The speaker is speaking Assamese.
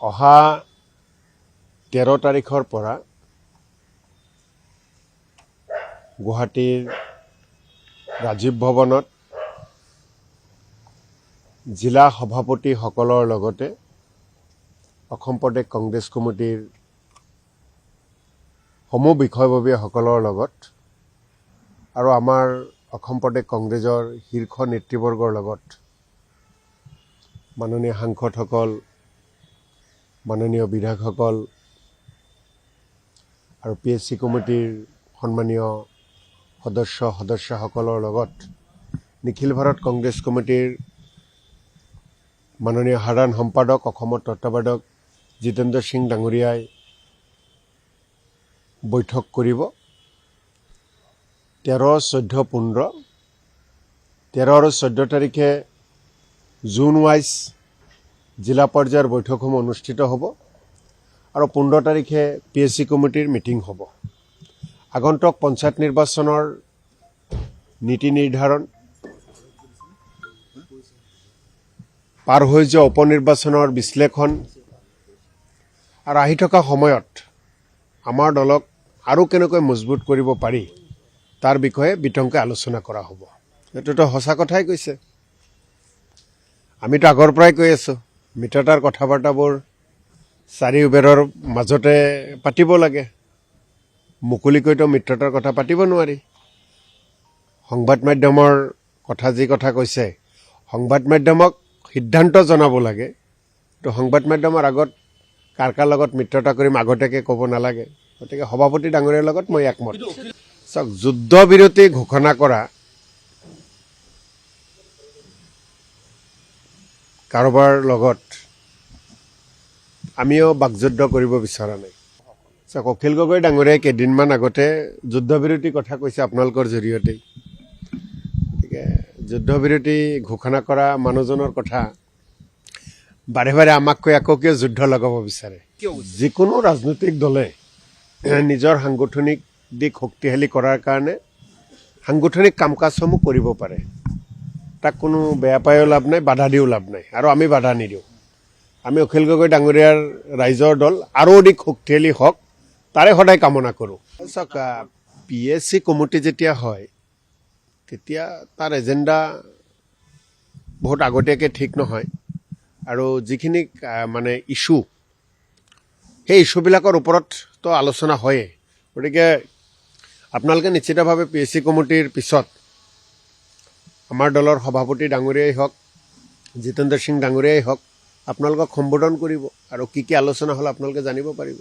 অহা 13 তাৰিখৰ পৰা গুৱাহাটীৰ ৰাজীৱ ভৱনত জিলা সভাপতিসকলৰ লগতে অসম প্ৰদেশ কংগ্ৰেছ কমিটিৰ সমূহ বিষয়ববীয়াসকলৰ লগত আৰু আমাৰ অসম প্ৰদেশ কংগ্ৰেছৰ শীৰ্ষ নেতৃবৰ্গৰ লগত মাননীয় সাংসদসকল, মাননীয় বিধায়কসকল আৰু PSC কমিটিৰ সন্মানীয় সদস্যসকলৰ লগত নিখিল ভাৰত কংগ্ৰেছ কমিটিৰ মাননীয় সাধাৰণ সম্পাদক অসমৰ তত্ত্বাৱধায়ক জিতেন্দ্ৰ সিং ডাঙৰীয়াই বৈঠক কৰিব। 13, 14, 15, 13 আৰু 14 তাৰিখে জোন ৱাইজ জিলা পৰ্যায়ৰ বৈঠকসমূহ অনুষ্ঠিত হ'ব আৰু 15 তাৰিখে PSC কমিটিৰ মিটিং হ'ব। আগন্তুক পঞ্চায়ত নিৰ্বাচনৰ নীতি নিৰ্ধাৰণ, পাৰ হৈ যোৱা উপনিৰ্বাচনৰ বিশ্লেষণ আৰু আহি থকা সময়ত আমাৰ দলক আৰু কেনেকৈ মজবুত কৰিব পাৰি তাৰ বিষয়ে বিতংকৈ আলোচনা কৰা হ'ব। এইটোতো সঁচা কথাই কৈছে। আমিতো আগৰ পৰাই কৈ আছোঁ মিত্ৰতাৰ কথা বাৰ্তাবোৰ চাৰিওবেৰৰ মাজতে পাতিব লাগে। মুকলিকৈতো মিত্ৰতাৰ কথা পাতিব নোৱাৰি। সংবাদ মাধ্যমৰ কথা যি কথা কৈছে, সংবাদ মাধ্যমক সিদ্ধান্ত জনাব লাগে। তো সংবাদ মাধ্যমৰ আগত কাৰ কাৰ লগত মিত্ৰতা কৰিম আগতীয়াকৈ ক'ব নালাগে। গতিকে সভাপতি ডাঙৰীয়াৰ লগত মই একমত। চাওক, যুদ্ধবিৰতি ঘোষণা কৰা কাৰোবাৰ লগত আমিও বাকযুদ্ধ কৰিব বিচৰা নাই। চাওক, অখিল গগৈ ডাঙৰীয়াই কেইদিনমান আগতে যুদ্ধবিৰতিৰ কথা কৈছে আপোনালোকৰ জৰিয়তেই। গতিকে যুদ্ধবিৰতি ঘোষণা কৰা মানুহজনৰ কথা বাৰে বাৰে আমাক কৈ আকৌ কিয় যুদ্ধ লগাব বিচাৰে? যিকোনো ৰাজনৈতিক দলে নিজৰ সাংগঠনিক দিশ শক্তিশালী কৰাৰ কাৰণে সাংগঠনিক কাম কাজসমূহ কৰিব পাৰে। তাক কোনো বেয়া পায়ো লাভ নাই, বাধা দিও লাভ নাই, আৰু আমি বাধা নিদিওঁ। আমি অখিল গগৈ ডাঙৰীয়াৰ ৰাইজৰ দল আৰু অধিক শক্তিশালী হওক তাৰে সদায় কামনা কৰোঁ। চাওক, PSC কমিটি যেতিয়া হয় তেতিয়া তাৰ এজেণ্ডা বহুত আগতীয়াকৈ ঠিক নহয় আৰু যিখিনি মানে ইছ্যু, সেই ইছ্যুবিলাকৰ ওপৰততো আলোচনা হয়েই। গতিকে আপোনালোকে নিশ্চিতভাৱে PSC কমিটিৰ পিছত আমাৰ দলৰ সভাপতি ডাঙৰীয়াই হওক, জিতেন্দ্ৰ সিং ডাঙৰীয়াই হওক আপোনালোকক সম্বোধন কৰিব আৰু কি কি আলোচনা হ'ল আপোনালোকে জানিব পাৰিব।